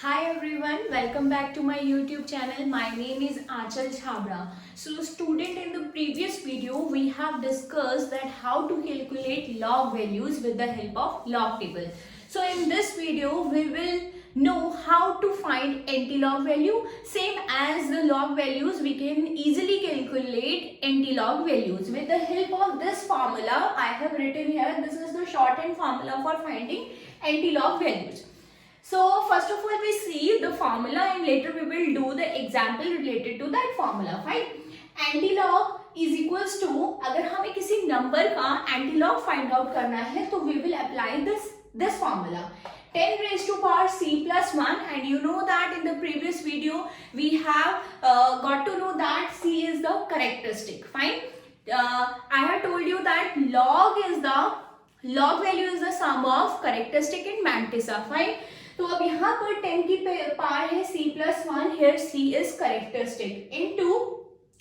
Hi everyone, welcome back to my YouTube channel. My name is Aanchal Chhabra. So student, in the previous video we have discussed that how to calculate log values with the help of log table. So in this video we will know how to find anti-log value. Same as the log values, we can easily calculate anti-log values with the help of this formula I have written here. This is the shortened formula for finding anti-log values. So first of all we see the formula and later we will do the example related to that formula. Fine. Anti-log is equals to, अगर हमें किसी number का anti-log find out करना है तो we will apply this formula 10 raised to power c plus 1, and you know that in the previous video we have got to know that c is the characteristic. Fine. I have told you that log value is the sum of characteristic and mantissa. Fine. तो अब यहाँ पर 10 की power है c plus 1, here c is characteristic into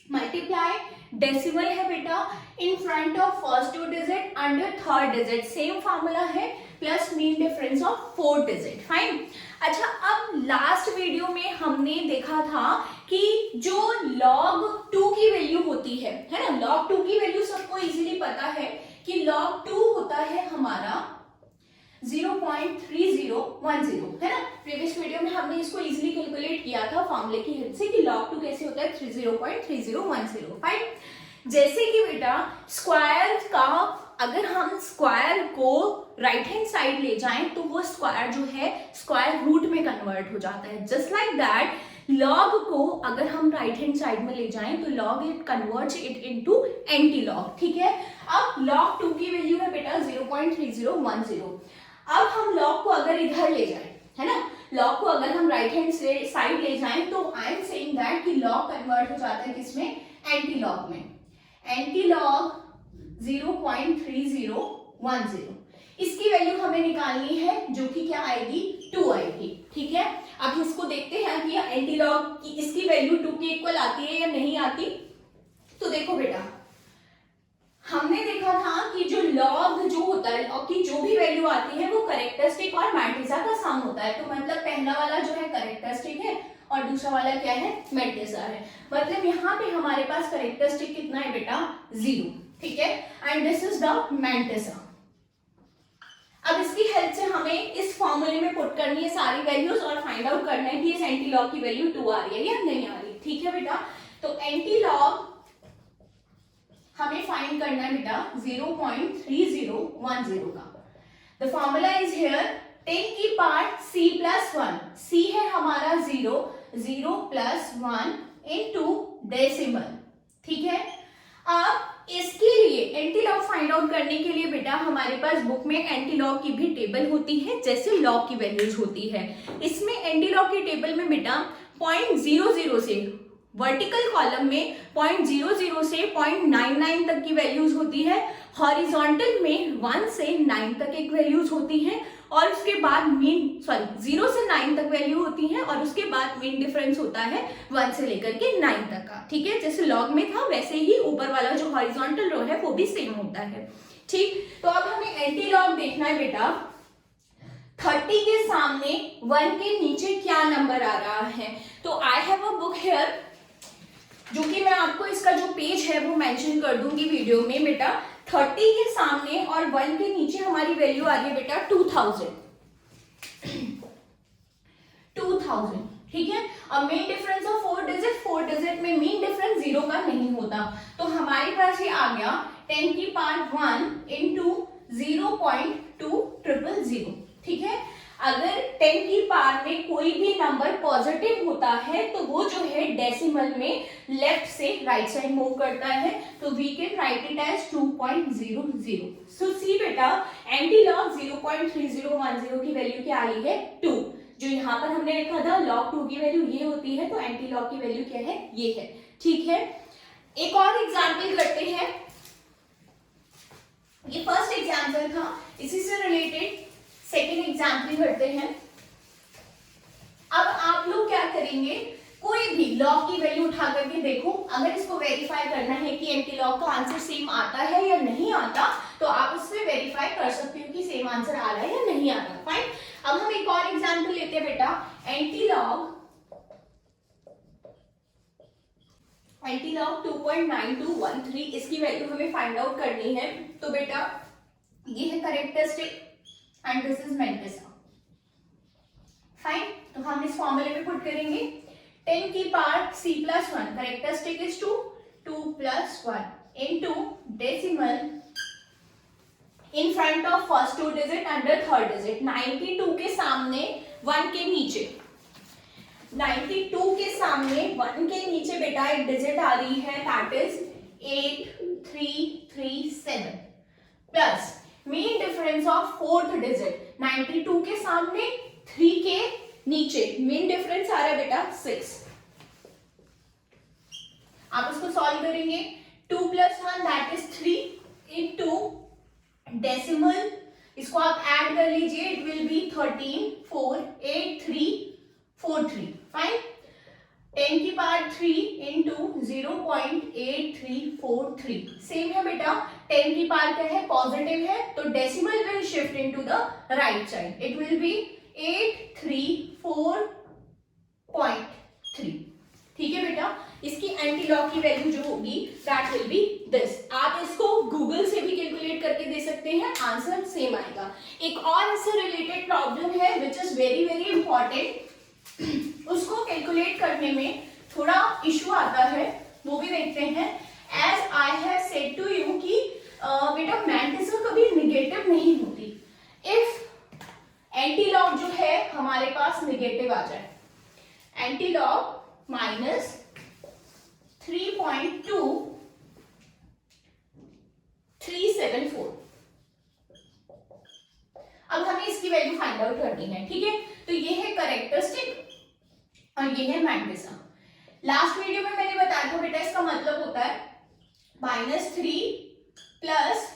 multiply decimal है बेटा in front of first two digit under third digit, same formula है plus mean difference of 4 digit. Fine. अच्छा, अब लास्ट वीडियो में हमने देखा था कि जो log 2 की वैल्यू होती है ना, log 2 की वैल्यू सबको इजीली पता है कि log 2 होता है हमारा 0.3010 है ना. प्रीवियस वीडियो में हमने इसको इजीली कैलकुलेट किया था फॉर्मूले की हेल्प से कि log 2 कैसे होता है 0.3010. फाइन. जैसे कि बेटा स्क्वायर का, अगर हम स्क्वायर को राइट हैंड साइड ले जाएं तो वो स्क्वायर जो है स्क्वायर रूट में कन्वर्ट हो जाता है. जस्ट लाइक दैट log को अगर हम राइट हैंड साइड में ले जाएं तो log it converts it into anti log. ठीक है. अब log 2 की वैल्यू है बेटा 0.3010. अब हम log को अगर इधर ले जाएं, है ना, log को अगर हम राइट हैंड से साइड ले जाएं तो आई एम सेइंग दैट कि log कन्वर्ट हो जाता है किसमें, एंटी लॉग में. एंटी लॉग 0.3010, इसकी वैल्यू हमें निकालनी है जो कि क्या आएगी, 2 आएगी. ठीक है. अब इसको देखते हैं कि एंटी लॉग की इसकी वैल्यू 2 के इक्वल आती है या नहीं आती. तो देखो बेटा, हमने देखा था कि जो log जो होता है, log की जो भी वैल्यू आती है वो कैरेक्टरिस्टिक और मैट्रिसा का सम होता है. तो मतलब पहला वाला जो है कैरेक्टरिस्टिक है और दूसरा वाला क्या है, मैट्रिसा है. मतलब यहाँ पे हमारे पास कैरेक्टरिस्टिक कितना है बेटा, 0. ठीक है. And this is the matrices. अब इसकी हेल्प से हमें इस फॉर्मूले में पुट करनी है सारी वैल्यूज और फाइंड आउट करना है कि इस एंटी लॉग की वैल्यू 2 आ रही है या नहीं आ रही. ठीक है बेटा. तो एंटी लॉग हमें फाइंड करना है बेटा 0.3010 का. द फॉर्मूला इज हियर 10 की पावर c plus 1. c है हमारा 0 plus 1 into डेसिमल. ठीक है. अब इसके लिए एंटी लॉग फाइंड आउट करने के लिए बेटा हमारे पास बुक में एंटी लॉग की भी टेबल होती है जैसे लॉग की वैल्यूज होती है. इसमें एंटी लॉग की टेबल में बेटा 0.00 से वर्टिकल कॉलम में 0.00 से 0.99 तक की वैल्यूज होती है. हॉरिजॉन्टल में 1 से 9 तक एक वैल्यूज होती हैं और उसके बाद मीन 0 से 9 तक वैल्यू होती है और उसके बाद मीन डिफरेंस होता है 1 से लेकर के 9 तक का. ठीक है. जैसे लॉग में था वैसे ही ऊपर वाला जो हॉरिजॉन्टल रो है वो भी सेम होता है. ठीक. तो अब हमें एंटी लॉग देखना है बेटा 30 के सामने 1 के नीचे क्या नंबर आ रहा है. तो I have a book here, जो कि मैं आपको इसका जो पेज है वो मेंशन कर दूंगी वीडियो में. बेटा 30 के सामने और 1 के नीचे हमारी वैल्यू आ रही है बेटा 2000. ठीक है. अब मेन डिफरेंस ऑफ 4 डिजिट में मेन डिफरेंस 0 का नहीं होता. तो हमारे पास ये आ गया 10 की पावर 1 इंटू 0.2000. ठीक है. अगर 10 की पावर में कोई भी नंबर पॉजिटिव होता है तो वो जो है डेसिमल में लेफ्ट से राइट साइड मूव करता है. तो we can write it as 2.00. So see बेटा एंटी लॉग 0.3010 की वैल्यू क्या आई है, 2. जो यहाँ पर हमने लिखा था log 2 की वैल्यू ये होती है, तो एंटी लॉग की वैल्यू क्या है, ये है. ठीक है. एक और एग्जाम्पल करते हैं. ये फर्स्ट एग्जाम्पल था, इसी से रिलेटेड सेकेंड एग्जाम्पल करते हैं. अब आप लोग क्या करेंगे, कोई भी लॉग की वैल्यू उठा करके देखो. अगर इसको वेरीफाई करना है कि एंटी लॉग का आंसर सेम आता है या नहीं आता तो आप उसमें वेरीफाई कर सकते हो कि सेम आंसर आ रहा है या नहीं आता. फाइन. अब हम एक और एग्जाम्पल लेते हैं बेटा, एंटीलॉग 2.9213, इसकी वैल्यू हमें फाइंड आउट करनी है। तो बेटा ये है characteristic and this is mantissa. Fine, तो हम इस फॉर्मूले में पुट करेंगे 10 की power c+1, characteristic is 2 + 1 into decimal in front of first 2 digit under third digit. 92 के सामने 1 के नीचे, 92 के सामने 1 के नीचे बेटा एक डिजिट आ रही है, that is 8337 plus mean difference of fourth digit, 92 के सामने 3 के नीचे मीन डिफरेंस आ रहा है बेटा 6। आप इसको सॉल्व करेंगे, 2 + 1 दैट इज 3 इनटू डेसिमल, इसको आप ऐड कर लीजिए, इट विल बी 13,48343। फाइन, 10 की पावर 3 इंटू 0.8343। सेम है बेटा, 10 की पावर क्या है, पॉजिटिव है, तो decimal will shift into the right side, it will be 834.3। ठीक है बेटा, इसकी एंटीलॉग की वैल्यू जो होगी दैट विल बी दिस। आप इसको गूगल से भी कैलकुलेट करके दे सकते हैं, आंसर सेम आएगा। एक और इससे रिलेटेड प्रॉब्लम है which is very very important, उसको कैलकुलेट करने में थोड़ा इश्यू आता है, वो भी देखते हैं। As I have said to you कि बेटा मैंटिसा कभी निगेटिव नहीं होती। इफ एंटीलॉग जो है हमारे पास निगेटिव आ जाए, एंटीलॉग -3.2374, अब हमें इसकी वैल्यू फाइंड आउट करनी है। ठीक है, तो ये है कैरेक्टरिस्टिक और ये है मैंटिसा। लास्ट वीडियो में मैंने बताया था बेटा इसका मतलब होता है -3 प्लस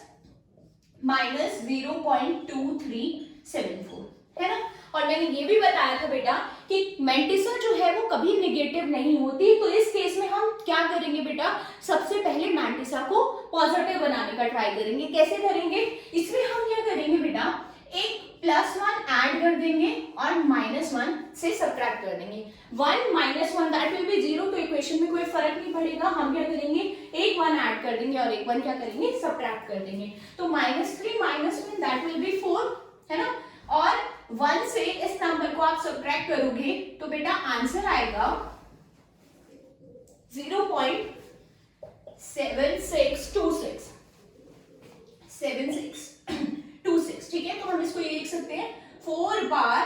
-0.2374, है ना। और मैंने ये भी बताया था बेटा कि मैंटिसा जो है वो कभी निगेटिव नहीं होती। तो इस केस में हम क्या करेंगे बेटा, सबसे पहले मैंटिसा को पॉजिटिव बनाने का ट्राई करेंगे। कैसे करेंगे, इसमें हम क्या करेंगे बेटा, एक +1 ऐड कर देंगे और -1 से सब्ट्रैक्ट कर देंगे। 1 - 1 दैट विल बी 0, तो इक्वेशन में कोई फर्क नहीं पड़ेगा। हम क्या करेंगे, एक 1 ऐड कर देंगे और एक 1 क्या करेंगे, सब्ट्रैक्ट कर देंगे। तो -3 - 1 दैट विल बी 4, है ना। और 1 से इस नंबर को आप सब्ट्रैक्ट करोगे तो बेटा आंसर आएगा 0.7626। ठीक है, तो हम इसको ये लिख सकते हैं 4 बार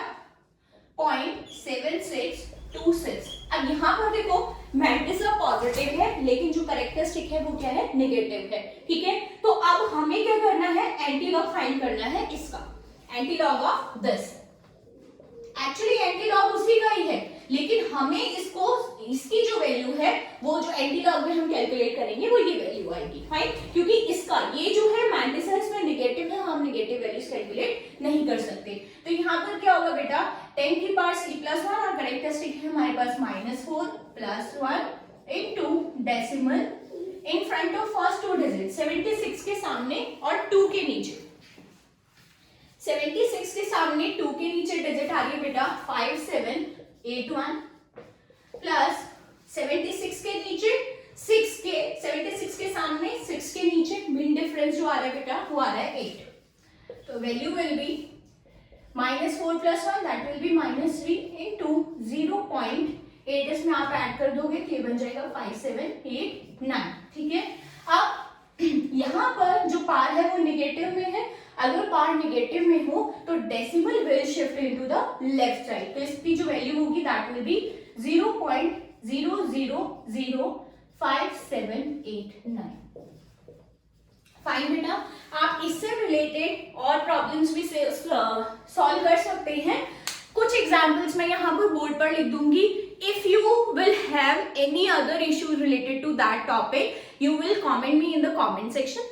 0.7626। अब यहाँ पर देखो मैंटिसा पॉजिटिव है लेकिन जो कैरेक्टरिस्टिक है वो क्या है, निगेटिव है। ठीक है, तो अब हमें क्या करना है, एंटीलॉग फाइंड करना है इसका, antilog of this. Actually antilog उसी का ही है, लेकिन हमें इसको, इसकी जो वैल्यू है वो जो एंटीलॉग में हम कैलकुलेट करेंगे वो ये वैल्यू आएगी। फाइन, क्योंकि इसका ये जो है मैंटिसा इसमें निगेटिव है, हम निगेटिव वैल्यूज कैलकुलेट नहीं कर सकते। तो यहाँ पर क्या होगा बेटा, 10 की पावर c+1 और कैरेक्टरिस्टिक है हमारे पास -4 + 1 into decimal in front of first 2 digit, 76 के सामने और 2 के नीचे। 76 के सामने 2 के नीचे डिजिट आ रही है बेटा 5781 प्लस 76 के नीचे 6 के, 76 के सामने 6 के नीचे मीन डिफरेंस जो आ रहा है बेटा वो आ रहा है 8। तो value will be -4 + 1 that will be -3 into 0.8, इसमें आप ऐड कर दोगे तो ये बन जाएगा 5789। ठीक है, अब यहाँ पर जो पार है वो निगेटिव में है, अगर पार निगेटिव में हो तो decimal will shift into the left side, तो इसकी जो वैल्यू होगी दैट विल बी 0.000578 फाइन बेटा, आप इससे रिलेटेड और प्रॉब्लम्स भी सॉल्व कर सकते हैं। कुछ एग्जाम्पल्स मैं यहाँ पर बोर्ड पर लिख दूंगी। If you will have any other issue related to that topic, you will comment me in the comment section.